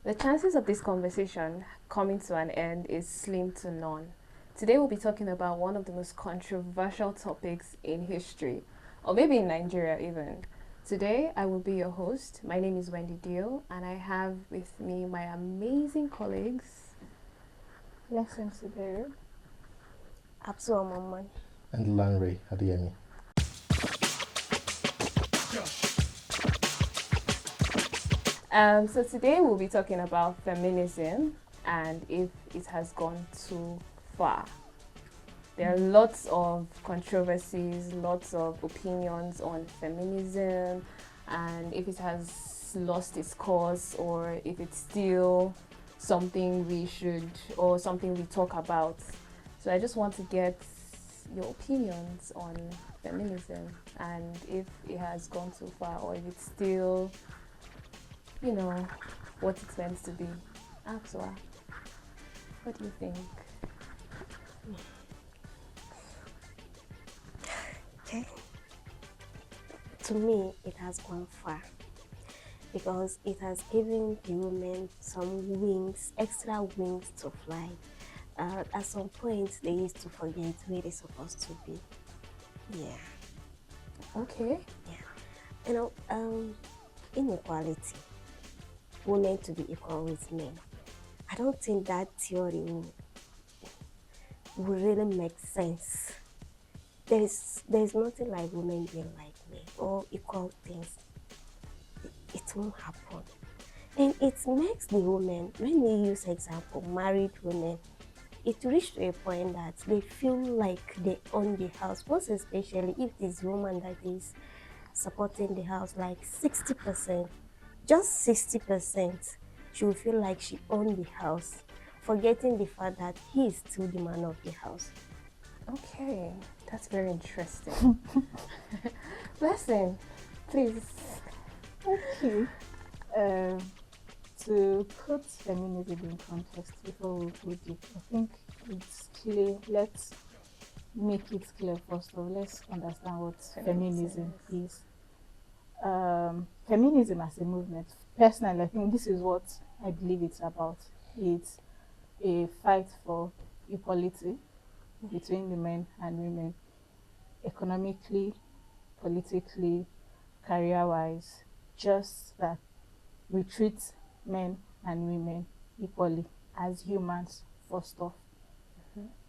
The chances of this conversation coming to an end is slim to none. Today we'll be talking about one of the most controversial topics in history, or maybe in Nigeria even. Today I will be your host. My name is Wendy Dio, and I have with me my amazing colleagues. Blessings to bear. Abdul Maman. And Lanre. So today we'll be talking about feminism and if it has gone too far. There are lots of controversies, lots of opinions on feminism, and if it has lost its course or if it's still something we should or something we talk about. So I just want to get your opinions on feminism and if it has gone too far or if it's still, what it's meant to be. Abswa, what do you think? Okay. To me, it has gone far because it has given the women some wings, extra wings to fly. At some point, they used to forget where they're supposed to be. Yeah. Okay. Yeah. Inequality. Women to be equal with men. I don't think that theory will really make sense. There's nothing like women being like men or equal things. It won't happen. And it makes the women, when we use example, married women, it reached to a point that they feel like they own the house, most especially if this woman that is supporting the house like 60%, just 60%, she will feel like she owned the house, forgetting the fact that he is still the man of the house. Okay, that's very interesting. Blessing, please. Okay. To put feminism in context before we go deep, I think it's clear. Let's make it clear first of all. Let's understand what feminism is. Feminism as a movement, personally, I think this is what I believe it's about. It's a fight for equality between the men and women, economically, politically, career-wise, just that we treat men and women equally as humans first off.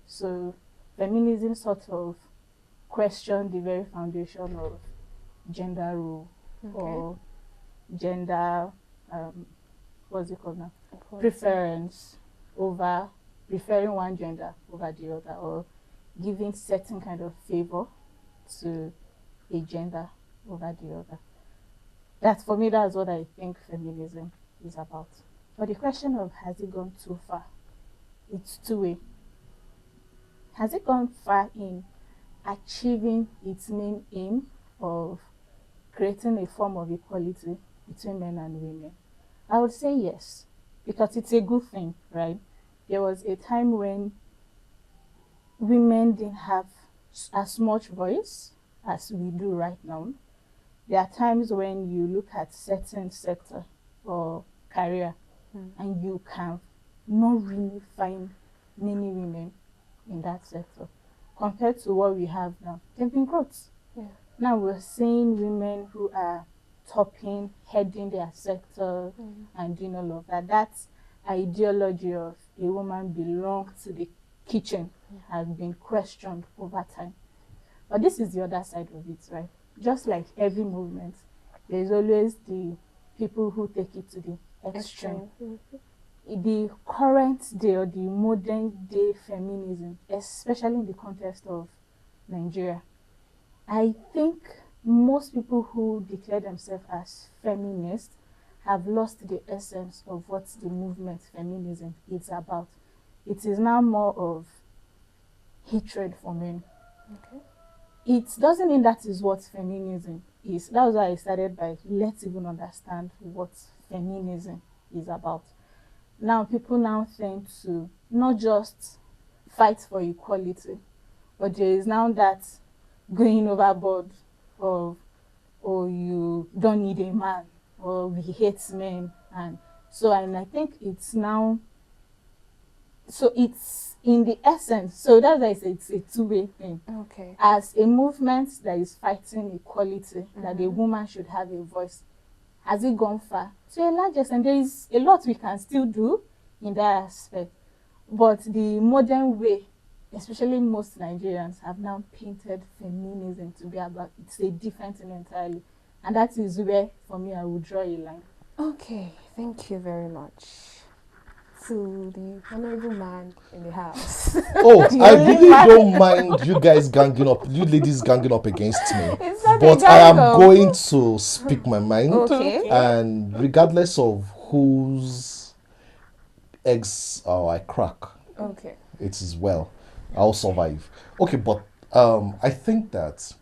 So feminism sort of questioned the very foundation of gender role or gender, what's it called now? Preference over preferring one gender over the other or giving certain kind of favor to a gender over the other. That's, for me, that's what I think feminism is about. But the question of has it gone too far? It's two-way. Has it gone far in achieving its main aim of creating a form of equality between men and women? I would say yes, because it's a good thing, right? There was a time when women didn't have as much voice as we do right now. There are times when you look at certain sector or career and you can not really find many women in that sector compared to what we have now. They've been growth. Yeah. Now we're seeing women who are topping, heading their sector and doing all of that. That ideology of a woman belongs to the kitchen has been questioned over time. But this is the other side of it, right? Just like every movement, there's always the people who take it to the extreme. The current day or the modern day feminism, especially in the context of Nigeria, I think most people who declare themselves as feminists have lost the essence of what the movement feminism is about. It is now more of hatred for men. Okay. It doesn't mean that is what feminism is. That was why I started by let's even understand what feminism is about. Now people now tend to not just fight for equality, but there is now that going overboard of, oh, you don't need a man, or we hate men, and So, and I think it's now, so it's in the essence, so that's why I say it's a two-way thing. Okay. As a movement that is fighting equality, that a woman should have a voice, has it gone far? To a large extent, there is a lot we can still do in that aspect. But the modern way, especially most Nigerians, have now painted feminism to be about, it's a different thing entirely. And that is where, for me, I would draw a line. Okay, thank you very much. To the honorable man in the house. Oh, I really don't mind you guys ganging up, you ladies ganging up against me. It's not a But I am gang up. going to speak my mind. Okay. And regardless of whose eggs I crack, Okay. it is well. I'll survive. Okay, but I think that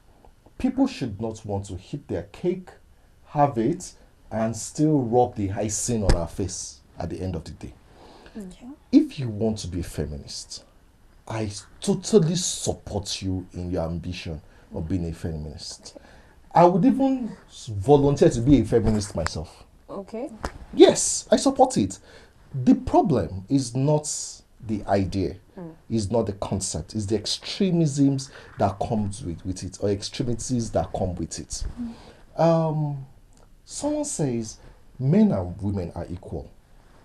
people should not want to hit their cake, have it, and still rub the icing on our face at the end of the day. Okay. If you want to be a feminist, I totally support you in your ambition of being a feminist. I would even volunteer to be a feminist myself. Okay. Yes, I support it. The problem is not the idea, is not the concept, it's the extremisms that comes with it, or extremities that come with it. Someone says men and women are equal.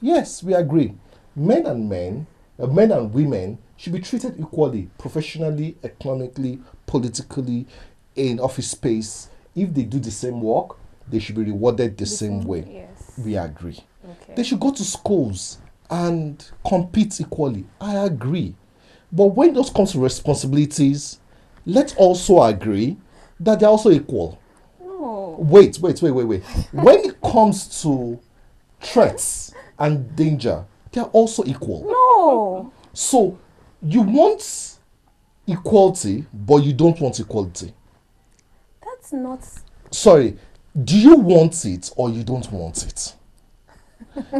Yes, we agree. Men and women should be treated equally, professionally, economically, politically, in office space. If they do the same work, they should be rewarded the same way. Yes. We agree. Okay. They should go to schools and compete equally. I agree. But when those comes to responsibilities, let's also agree that they're also equal. No. Wait. When it comes to threats and danger, they're also equal. No. So you want equality, but you don't want equality. That's not. Sorry, do you want it or you don't want it?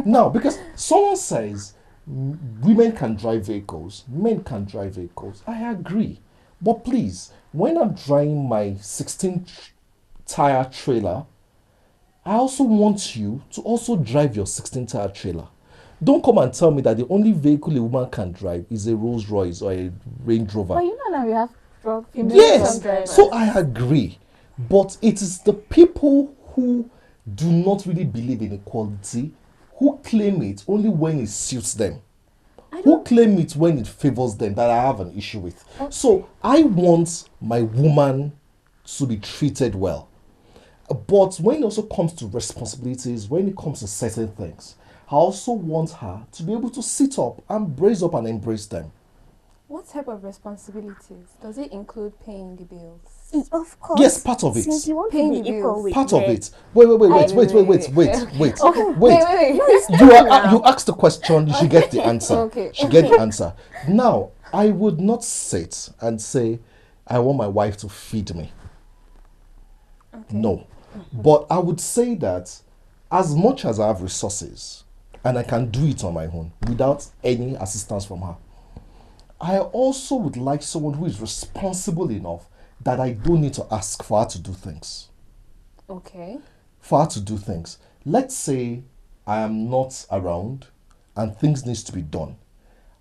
Now, because someone says women can drive vehicles, men can drive vehicles. I agree. But please, when I'm driving my 16-tire trailer, I also want you to also drive your 16-tire trailer. Don't come and tell me that the only vehicle a woman can drive is a Rolls Royce or a Range Rover. But you know now we have female Yes, truck drivers. so I agree. But it is the people who do not really believe in equality, who claim it only when it suits them, who claim it when it favors them, that I have an issue with. Okay. So I want my woman to be treated well. But when it also comes to responsibilities, when it comes to certain things, I also want her to be able to sit up and brace up and embrace them. What type of responsibilities? Does it include paying the bills? Of course. Yes, part of it. Since you want Paying to be the equal bills. with Part of men. it. Wait. You asked the question, you should get the answer. Okay. You should get the answer. Now, I would not sit and say, I want my wife to feed me. Okay. No. But I would say that as much as I have resources and I can do it on my own without any assistance from her, I also would like someone who is responsible enough that I don't need to ask for her to do things. Okay. For her to do things. Let's say I am not around and things needs to be done.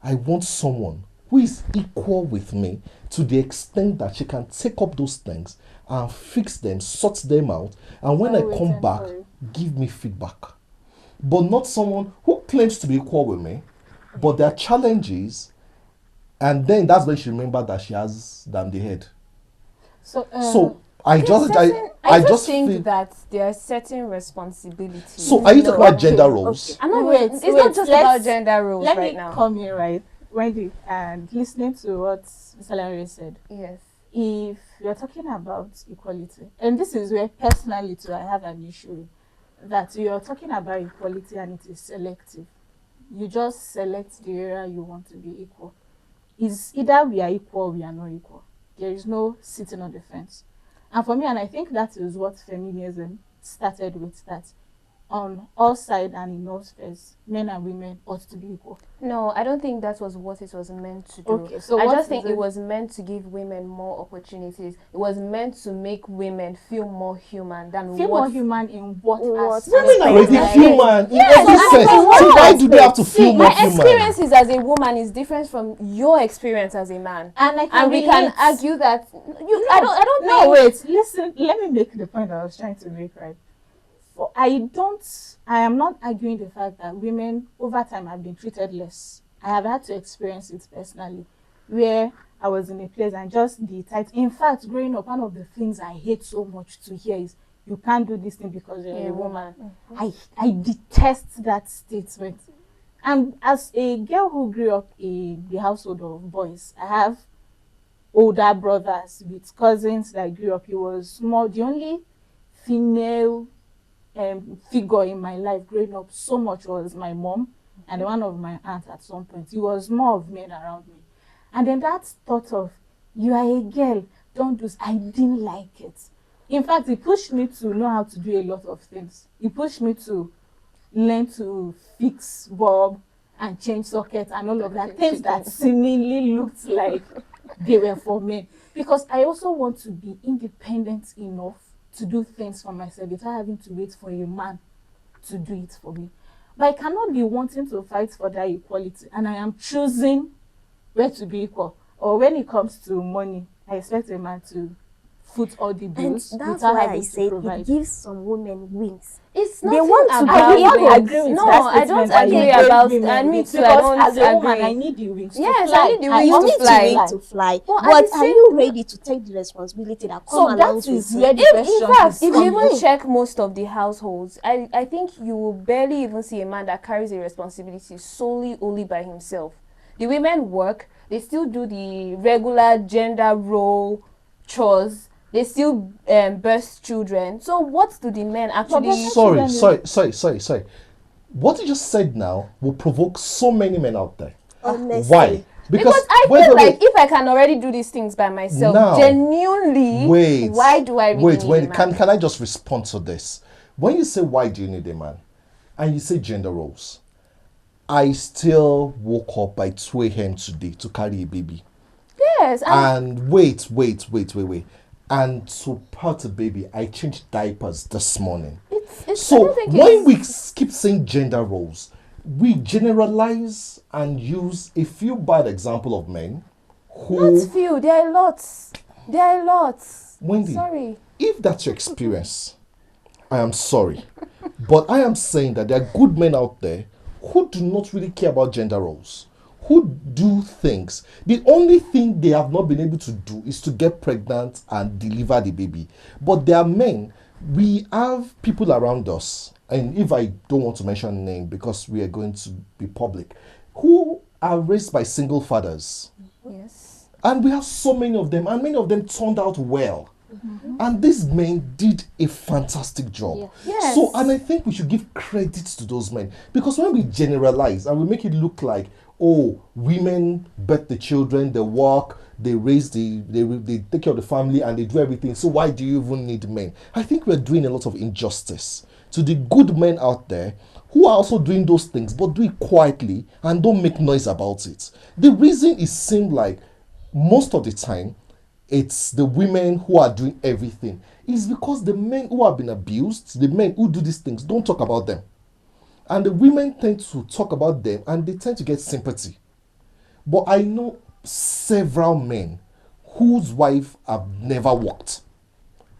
I want someone who is equal with me to the extent that she can take up those things and fix them, sort them out, and when I come back, give me feedback. But not someone who claims to be equal with me, but there are challenges, and then that's when she remembers that she has damn the head. So I just think feel that there are certain responsibilities. So are you talking about gender roles? Okay. I'm not Wait, it's not just let's- about gender roles Let right me now. come in, right, Wendy, and listening to what Mr. Larry said. Yes. If you're talking about equality, and this is where personally too I have an issue, that you're talking about equality and it is selective. You just select the area you want to be equal. Is either we are equal or we are not equal. There is no sitting on the fence. And for me, and I think that is what feminism started with, that on all sides and in all spheres, men and women ought to be equal. No, I don't think that was what it was meant to do. Okay, so I what just is think it? it was meant to give women more opportunities. It was meant to make women feel more human than Feel what more human in what What aspect? Women are already Like- human in Yes, every I sense. mean, So what why do they have to See, feel more my human? experiences as a woman is different from your experience as a man. And I can And we can relate. argue that you. No, I don't No, think. wait. Listen. Let me make the point I was trying to make. Right. I am not arguing the fact that women over time have been treated less. I have had to experience it personally, where I was in a place and just the tight. In fact, growing up, one of the things I hate so much to hear is you can't do this thing because you're a woman. I detest that statement. And as a girl who grew up in the household of boys, I have older brothers with cousins that grew up. He was small. The only female figure in my life growing up so much was my mom and one of my aunts at some point. It was more of men around me. And then that thought of, you are a girl, don't do this. I didn't like it. In fact, it pushed me to know how to do a lot of things. It pushed me to learn to fix bulb and change sockets and all of that. Things that seemingly looked like they were for men. Because I also want to be independent enough to do things for myself without having to wait for a man to do it for me. But I cannot be wanting to fight for that equality and I am choosing where to be equal. Or when it comes to money, I expect a man to foot all the And bills that's without why I having to said provide. it gives some women wings. It's They not want to about I do not wings. agree with No, that I don't statement that you agree gave about. women And me wings, too. I because don't as a woman, agree. I need the wings Yes, to fly. I need the You wings need to to fly. wings to fly, Well, at but the are same- you ready to take the responsibility that So come that along is with where it? the If, question in fact, is if you even coming. check most of the households, I think you will barely even see a man that carries a responsibility solely only by himself. The women work, they still do the regular gender role chores, they still birth children. So what do the men actually... Sorry. What you just said now will provoke so many men out there. Honestly. Why? Because I feel like if I can already do these things by myself, Now, genuinely, why do I really need a man? Can I just respond to this? When you say why do you need a man, and you say gender roles, I still woke up by 2 a.m. today to carry a baby. Yes, And wait. And to part a baby, I changed diapers this morning. I So don't think when we it's... keep saying gender roles, we generalize and use a few bad example of men who... Not few, there are lots. Wendy, Sorry. if that's your experience, I am sorry. But I am saying that there are good men out there who do not really care about gender roles, who do things. The only thing they have not been able to do is to get pregnant and deliver the baby. But there are men, we have people around us, and if I don't want to mention name because we are going to be public, who are raised by single fathers. Yes. And we have so many of them, and many of them turned out well. And these men did a fantastic job. Yeah. Yes. So, and I think we should give credit to those men, because when we generalize and we make it look like, oh, women birth the children, they work, they raise they take care of the family and they do everything, so why do you even need men? I think we're doing a lot of injustice to the good men out there who are also doing those things, but do it quietly and don't make noise about it. The reason it seemed like most of the time it's the women who are doing everything is because the men who have been abused, the men who do these things, don't talk about them. And the women tend to talk about them and they tend to get sympathy. But I know several men whose wife have never worked.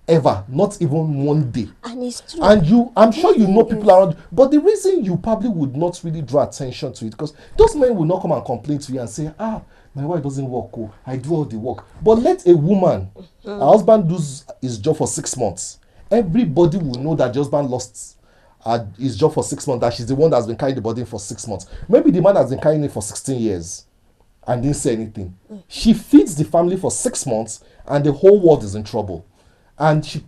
Ever, not even one day. And it's true. And I'm sure you know people around, but the reason you probably would not really draw attention to it, because those men will not come and complain to you and say, my wife doesn't work, oh, I do all the work. But let a woman, her husband does his job for 6 months. Everybody will know that the husband lost his job for 6 months, that she's the one that's been carrying the burden for 6 months. Maybe the man has been carrying it for 16 years and didn't say anything. She feeds the family for 6 months and the whole world is in trouble. And she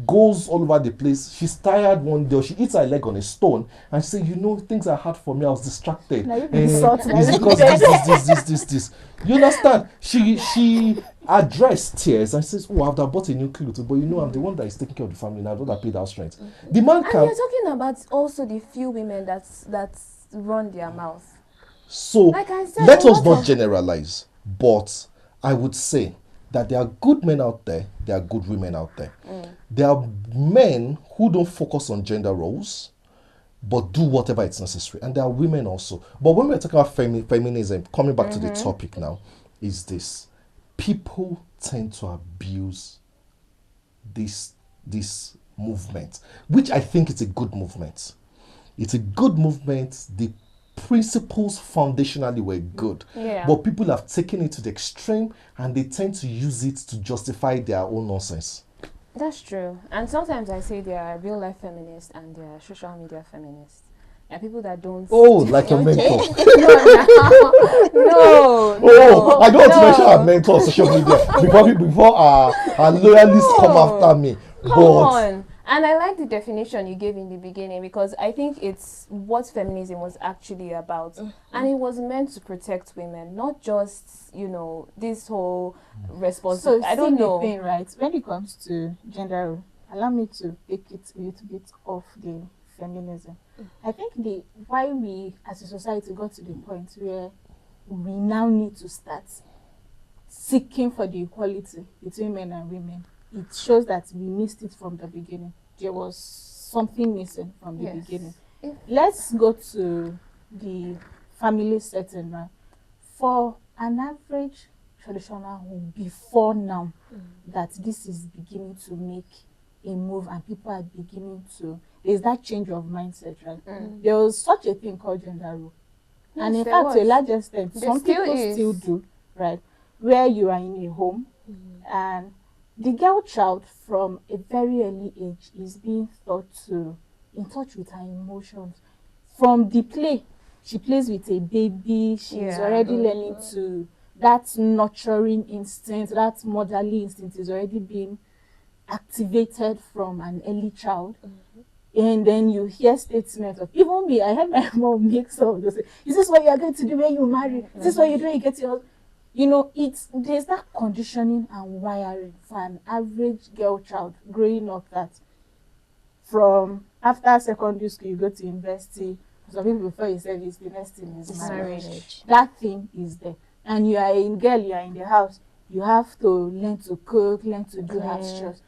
goes all over the place. She's tired one day, or she eats her leg on a stone and she say, things are hard for me, I was distracted. Now you be salt, now It's you because be this. You understand? She address tears and says, oh, I've bought a new clothes, but I'm the one that is taking care of the family now, I don't that paid house rent. The man And can. you're talking about also the few women that's run their mouth. So Like I said, let a us lot not of- generalize, but I would say that there are good men out there, there are good women out there. There are men who don't focus on gender roles, but do whatever it's necessary. And there are women also. But when we're talking about feminism, coming back to the topic now, is this. People tend to abuse this movement, which I think is a good movement. It's a good movement. The principles foundationally were good. Yeah. But people have taken it to the extreme and they tend to use it to justify their own nonsense. That's true. And sometimes I say there are real life feminists and there are social media feminists. And people that don't. Oh, like your mentor. No. Oh, I don't want to mention our mentor on social media before our loyalists come after me. Come on. And I like the definition you gave in the beginning because I think it's what feminism was actually about. And it was meant to protect women, not just, this whole responsibility. So I don't know. The thing, right? When it comes to gender role, allow me to take it a little bit off the feminism. I think why we as a society got to the point where we now need to start seeking for the equality between men and women, it shows that we missed it from the beginning. There was something missing from the beginning. Let's go to the family setting now. For an average traditional home before now, that this is beginning to make a move and people are beginning to, there's that change of mindset, right? There was such a thing called gender role. Yes, and in fact, to a large extent, some people still do, right? Where you are in a home and the girl child from a very early age is being taught to in touch with her emotions. From the play, she plays with a baby, she's already learning to, that nurturing instinct, that motherly instinct is already being activated from an early child. And then you hear statements of, even me, I had my mom make some of those, is this what you are going to do when you marry? Is this what you do when you get your husband? There's that conditioning and wiring for an average girl child growing up that from after secondary school you go to university. Some people before you service, the next thing is marriage. That thing is there. And you are a girl, you are in the house, you have to learn to cook, learn to do house chores.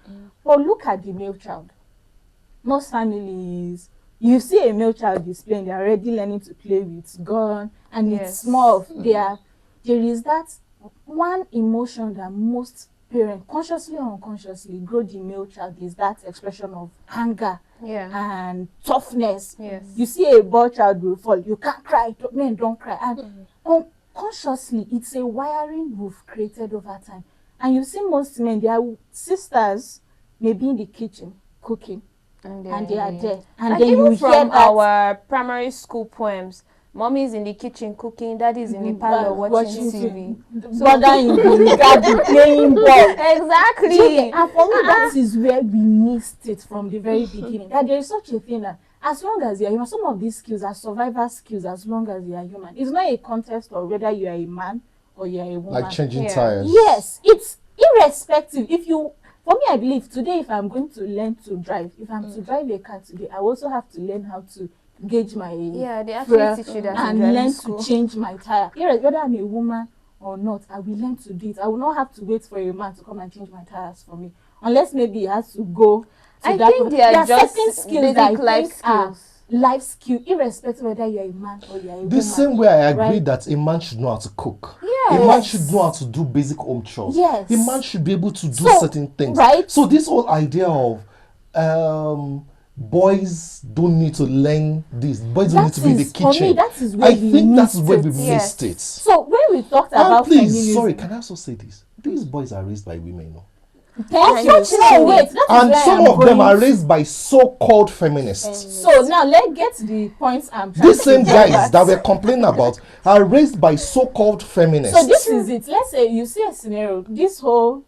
But look at the male child. Most families, you see a male child displaying, they're already learning to play with gun, and it's more of there is that one emotion that most parents, consciously or unconsciously, grow the male child is that expression of anger and toughness. You see a boy child will fall, you can't cry, men don't cry. And unconsciously, it's a wiring we've created over time. And you see most men, their sisters may be in the kitchen cooking, and they are there. And like then even you from hear that our primary school poems, mommy is in the kitchen cooking, daddy is in the parlor watching TV. Brother in the garden playing ball. Exactly. And for me, that is where we missed it from the very beginning. That there is such a thing that as long as you are human, some of these skills are survival skills as long as you are human. It's not a contest of whether you are a man or you are a woman. Like changing tires. Yes, it's irrespective. For me, I believe today, if I'm going to learn to drive, if I'm to drive a car today, I also have to learn how to gauge my they actually teach you that and learn to change my tire. Whether I'm a woman or not, I will learn to do it. I will not have to wait for a man to come and change my tires for me, unless maybe he has to go to I that. think there are just certain skills that life skills. Life skill, irrespective whether you're a man or you're a woman. The same way I agree that a man should know how to cook. A man should know how to do basic home chores. A man should be able to do certain things. So this whole idea of boys don't need to learn this, boys don't need to be in the kitchen. For me, that is where that's where we missed it. So when we talked about feminism, sorry, can I also say this? These boys are raised by women, no? And some of them are raised by so-called feminists. So now let's get to the points I'm trying These same guys that we're complaining about are raised by so-called feminists. So this is it. Let's say you see a scenario, this whole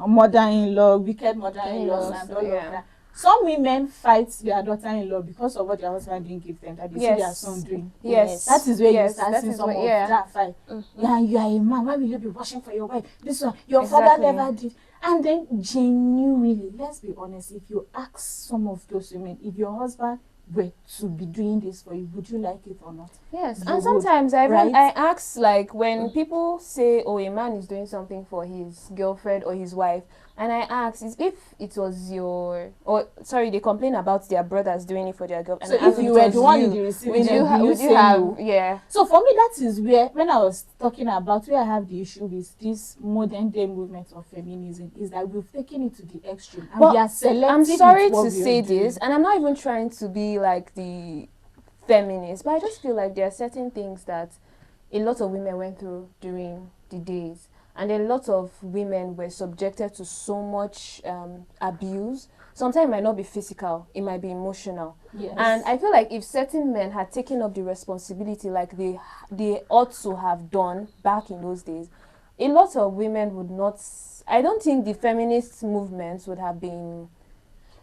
mother-in-law, wicked mother-in-laws and all of that. Some women fight their daughter-in-law because of what their husband didn't give them, that they see their son doing. Yes. That is where you Yes, start that seeing is some where- of yeah. that fight. Yeah, you are a man. Why will you be washing for your wife? This one, your father Exactly. never did. And then genuinely, let's be honest, if you ask some of those women, if your husband were to be doing this for you, would you like it or not? Yes, You and would, sometimes I right? ask, like, when people say, "Oh, a man is doing something for his girlfriend or his wife," and I ask, is if it was your, or sorry, they complain about their brothers doing it for their girlfriend. So and I if ask you it were was the one you, in the receiving would end, you, will you would you say have, no? yeah, So for me, that is where, when I was talking about where I have the issue with this modern day movement of feminism, is that we've taken it to the extreme and But we are selective. I'm sorry with what to we are say doing. this, and I'm not even trying to be like the feminist, but I just feel like there are certain things that a lot of women went through during the days, and a lot of women were subjected to so much abuse. Sometimes it might not be physical, it might be emotional. Yes. And I feel like if certain men had taken up the responsibility like they ought to have done back in those days, a lot of women would not, I don't think the feminist movements would have been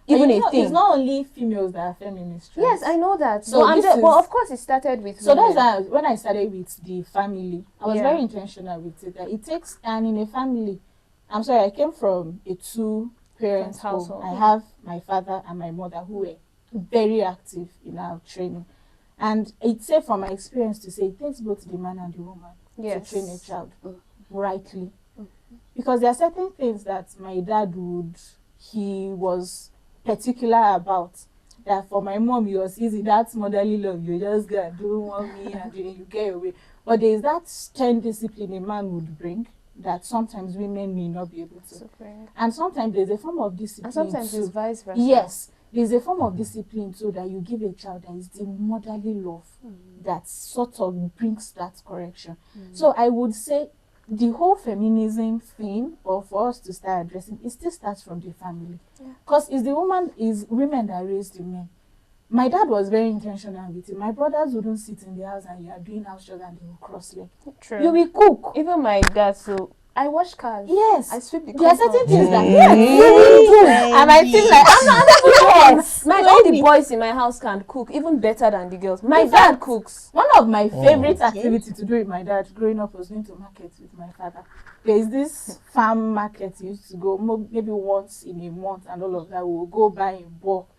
even And you a know, thing. it's not only females that are feminists. Right? Yes, I know that. So But, this but is- of course it started with So women. that's why when I started with the family, I was Yeah. very intentional with it. That it takes, and in a family, I'm sorry, I came from a two-parent home. Household. I have my father and my mother who were very active in our training. And it's safe from my experience to say it takes both the man and the woman Yes. to train a child rightly. Because there are certain things that my dad he was particular about. That for my mom, it was easy. That's motherly love. You just go and do mommy and then you get away. But there's that stern discipline a man would bring that sometimes women may not be able to. Okay. And sometimes there's a form of discipline And sometimes too. it's vice versa. Yes, there's a form of discipline too that you give a child that is the motherly love that sort of brings that correction. So I would say the whole feminism thing, or for us to start addressing, it still starts from the family. Because it's women that raise the men. My dad was very intentional with it. My brothers wouldn't sit in the house and you are doing house chores and they will cross leg. True. You will cook. Even my dad, so I wash cars. Yes. I sweep the There are compound. certain things that Yes. and I feel like I'm not yes. All the boys in my house can cook even better than the girls. My In dad fact, cooks. One of my favorite activities to do with my dad growing up was going to market with my father. There is this farm market he used to go maybe once in a month and all of that. We'll go buy in bulk.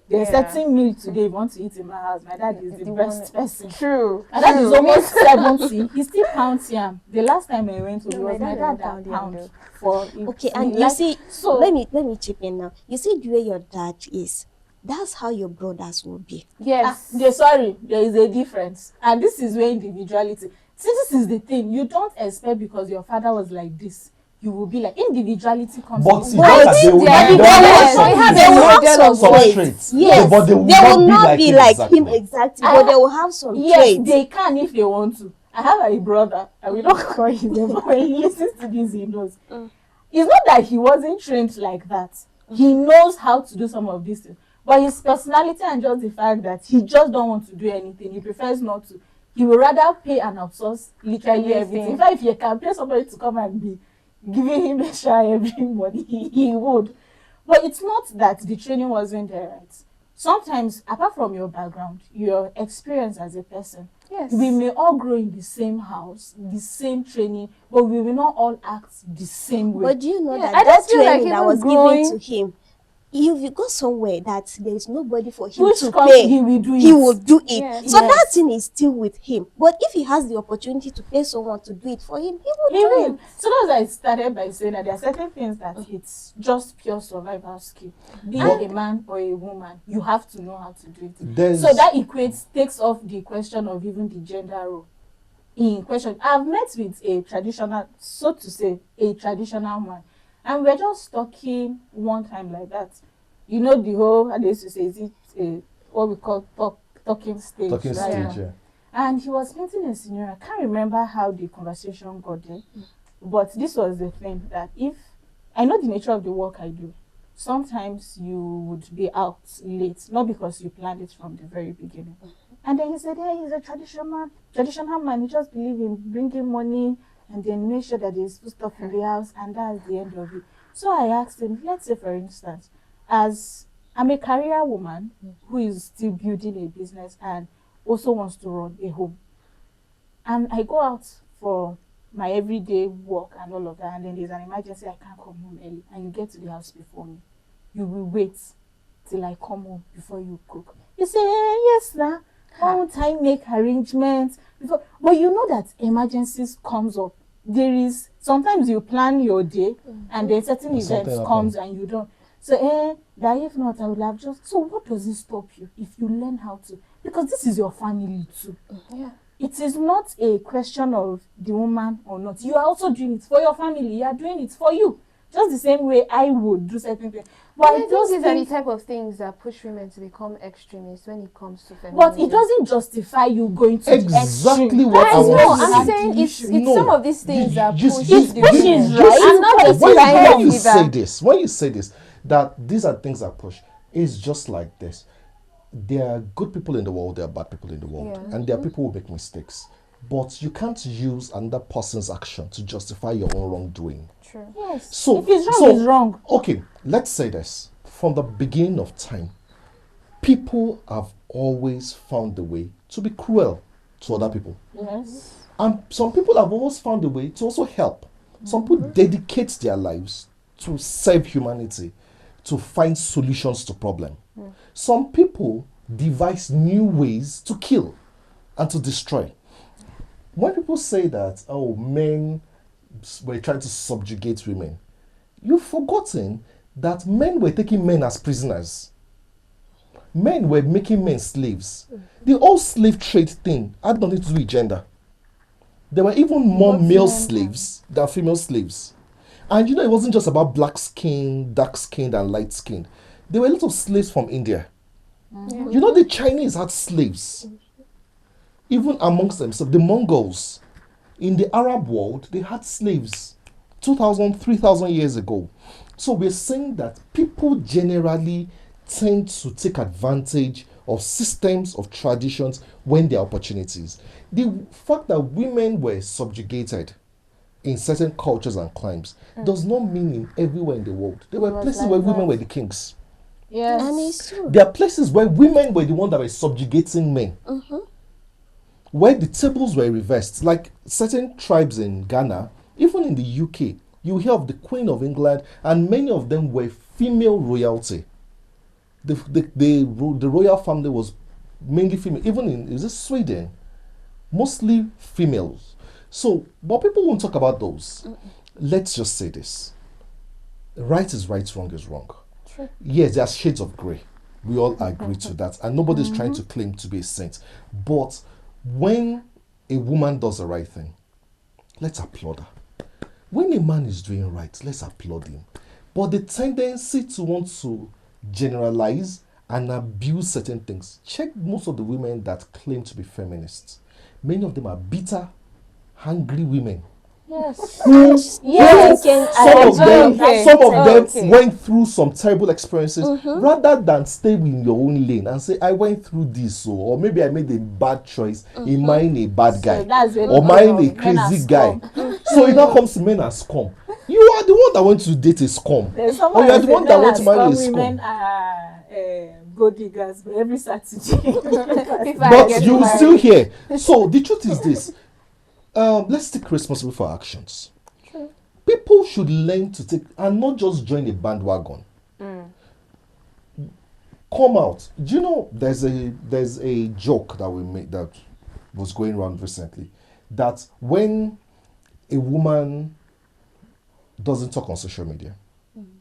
There's Yeah. certain meal today you want to eat in my house. My dad is the best person. True. My dad is almost 70. He still pounds yam. The last time I went to, No, it was my my dad dad don't that pound yam pound for it. Okay, and He you like- see, so let me chip in now. You see the way your dad is. That's how your brothers will be. Yes. there is a difference, and this is where individuality. See, this is the thing. You don't expect because your father was like this, you will be like individuality comes. But in. see, that they will they are they will rebellious. have We have They a will have model some of some traits. traits. Yes, But they will not be like him exactly, Ah, but they will have some Yes, traits. they can if they want to. I have a brother, I will not call his name, but when he listens to this, he knows. It's not that he wasn't trained like that. He knows how to do some of these things. But his personality and just the fact that he just don't want to do anything, he prefers not to. He would rather pay and outsource literally everything. In fact, if you can pay somebody to come and be giving him extra every money, he would. But it's not that the training wasn't there, right? Sometimes, apart from your background, your experience as a person, Yes. we may all grow in the same house, the same training, but we will not all act the same way. But do you know Yeah, that I that just feel like training that even was growing- given to him, if you go somewhere that there is nobody for him Which to comes, pay, he will do it. he will do it. Yes. So Yes. that thing is still with him. But if he has the opportunity to pay someone to do it for him, he will He do will. it. So that's why I started by saying that there are certain things that it's just pure survival skill. Be But- a man or a woman, you have to know how to do it. There's- So that takes off the question of even the gender role in question. I've met with a traditional, so to say, a traditional man, and we're just talking one time like that. You know the whole, how they used to say, is it what we call talking stage? Talking right stage, now? yeah. And he was painting a scenario. I can't remember how the conversation got there, but this was the thing that if I know the nature of the work I do, sometimes you would be out late, not because you planned it from the very beginning. And then he said, "Hey, he's a traditional man. He just believes in bringing money and then make sure that there's food stuff in the house, and that's the end of it." So I asked him, let's say for instance, as I'm a career woman who is still building a business and also wants to run a home. And I go out for my everyday work and all of that, and then there's an emergency, I can't come home early, and you get to the house before me. You will wait till I come home before you cook. You say, yes, nah. Why won't I make arrangements before? But you know that emergencies comes up. There is sometimes you plan your day, and then certain events comes and you don't. So that if not, I would have just. So what does it stop you if you learn how to? Because this is your family too. Yeah. It is not a question of the woman or not. You are also doing it for your family. You are doing it for you. Just the same way I would do certain things. But I think these are the type of things that push women to become extremists when it comes to feminism. But it doesn't justify you going to exactly the extreme. what I was saying. I'm saying it's some of these things that push It's the pushing, women. right? I'm not just when trying you to say this, when you say this, that these are things that push, it's just like this. There are good people in the world, there are bad people in the world, Yeah. and there are people who make mistakes. But you can't use another person's action to justify your own wrongdoing. True. Yes. So, if it's wrong, it's wrong. Okay, let's say this. From the beginning of time, people have always found a way to be cruel to other people. Yes. And some people have always found a way to also help. Some people dedicate their lives to serve humanity, to find solutions to problems. Some people devise new ways to kill and to destroy. When people say that, oh, men were trying to subjugate women, you've forgotten that men were taking men as prisoners. Men were making men slaves. The whole slave trade thing had nothing to do with gender. There were even more male slaves than female slaves. And you know, it wasn't just about black skin, dark skinned, and light skinned. There were a lot of slaves from India. You know, the Chinese had slaves. Even amongst themselves, the Mongols in the Arab world, they had slaves 2,000, 3,000 years ago. So we're saying that people generally tend to take advantage of systems, of traditions when there are opportunities. The fact that women were subjugated in certain cultures and climes does not mean in everywhere in the world. There were places where women were the kings. Yes. And it's true. There are places where women were the ones that were subjugating men. Where the tables were reversed, like certain tribes in Ghana, even in the UK, you hear of the Queen of England, and many of them were female royalty. The royal family was mainly female. Even in Sweden, mostly females. So, but people won't talk about those. Let's just say this: right is right, wrong is wrong. True. Yes, there are shades of grey. We all agree to that, and nobody's trying to claim to be a saint. But when a woman does the right thing, let's applaud her. When a man is doing right, let's applaud him. But the tendency to want to generalize and abuse certain things. Check most of the women that claim to be feminists. Many of them are bitter, hungry women. Yes. Some of them went through some terrible experiences. Rather than stay in your own lane and say, I went through this, or maybe I made a bad choice in marrying a bad guy, or marrying a crazy guy. So it now comes to men as scum. You are the one that went to date a scum, or you are the one that went to marry a scum. Women are gold diggers every Saturday. But you will still hear. So the truth is this. Let's take responsibility for our actions. True. People should learn to take and not just join a bandwagon. Come out. Do you know there's a joke that we made that was going around recently, that when a woman doesn't talk on social media,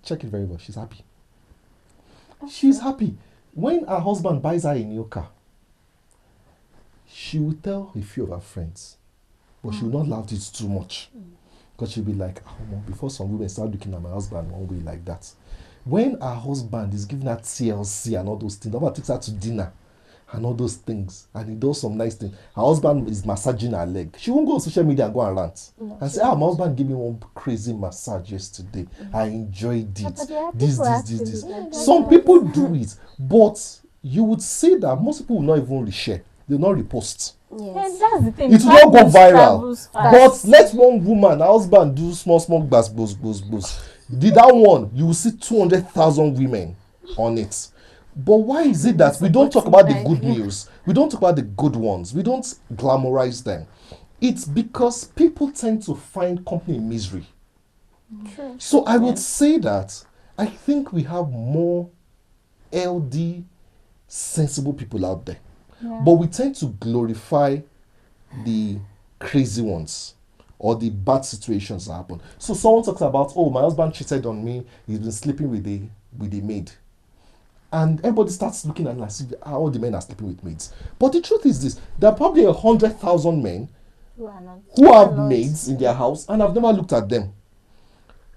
check it very well, she's happy. She's happy. When her husband buys her a new car, she will tell a few of her friends, but she will not laugh it too much. Because she'll be like, oh, before some women start looking at my husband one way like that. When her husband is giving her TLC and all those things, about takes her to dinner and all those things, and he does some nice things, her husband is massaging her leg, she won't go on social media and go and rant and say, my husband gave me one crazy massage yesterday. I enjoyed it. This. Some people do it, but you would say that most people will not even reshare. They will not repost. Yes. That's the thing. It will not go viral. But let one woman, her husband, do small buzz. Did that one, you will see 200,000 women on it. But why is it that we don't talk about the good news? We don't talk about the good ones. We don't glamorize them. It's because people tend to find company in misery. True. So I would say that I think we have more LD sensible people out there. Yeah. But we tend to glorify the crazy ones or the bad situations that happen. So someone talks about, oh, my husband cheated on me, he's been sleeping with a maid. And everybody starts looking at it and see how all the men are sleeping with maids. But the truth is this, there are probably 100,000 men who have maids in their house and I've never looked at them.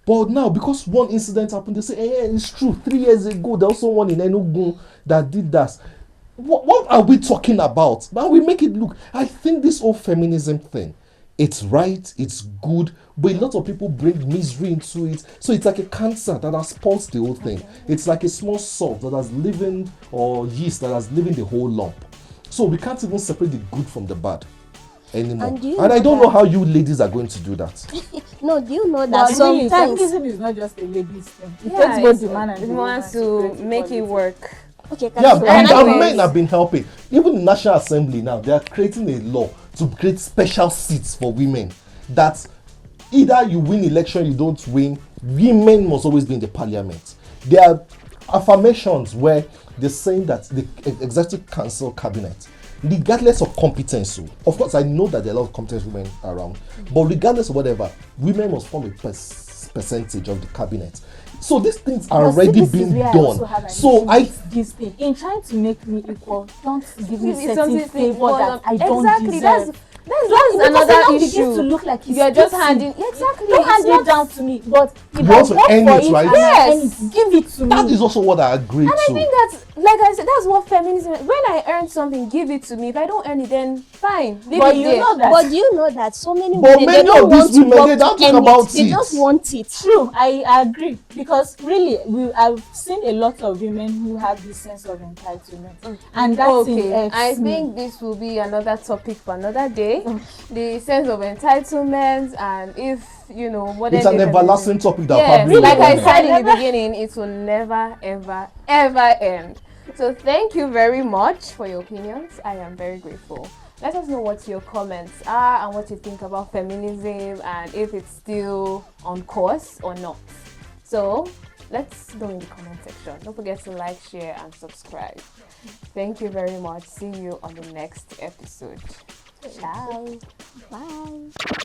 But now, because one incident happened, they say, hey, it's true. 3 years ago, there was someone in Enugu that did that. What are we talking about? Now we make it look. I think this whole feminism thing, it's right, it's good, but a lot of people bring misery into it. So it's like a cancer that has spoiled the whole thing. It's like a small salt that has living, or yeast that has living the whole lump. So we can't even separate the good from the bad anymore. And I don't know how you ladies are going to do that. No, do you know that But sometimes feminism is not just a ladies thing. It Yeah, takes both the man and the it woman wants to make it work. okay, Yeah, and anyways- men have been helping. Even the National Assembly now, they are creating a law to create special seats for women. That either you win election, you don't win, women must always be in the parliament. There are affirmations where they're saying that the executive council cabinet, regardless of competence, of course I know that there are a lot of competent women around, but regardless of whatever, women must form a percentage of the cabinet. So these things are already being done. So this thing in trying to make me equal, don't give me It's certain something favor that I don't exactly, deserve. that's Because another then it begins to issue. look like You're just cheating. handing exactly. Don't hand it's not- it down to me, but if You I want to work earn for it, it right? and I earn Yes. it, give it to that me. is also what I agree And I to. think that's, like I said, that's what feminism is. When I earn something, give it to me. If I don't earn it, then fine. Leave But it you there. know that. but do you know that so many But women, many they don't of these want to women, work they don't to talk earn about They it. just want it. True, I agree, because really I've seen a lot of women who have this sense of entitlement, and that thing Okay, irks I me. think this will be another topic for another day. The sense of entitlement, and if you know what It's an everlasting topic that yes, probably like will I never said end. in the beginning, it will never, ever, ever end. So thank you very much for your opinions. I am very grateful. Let us know what your comments are and what you think about feminism and if it's still on course or not. So let's know in the comment section. Don't forget to like, share, and subscribe. Thank you very much. See you on the next episode. Ciao. Bye.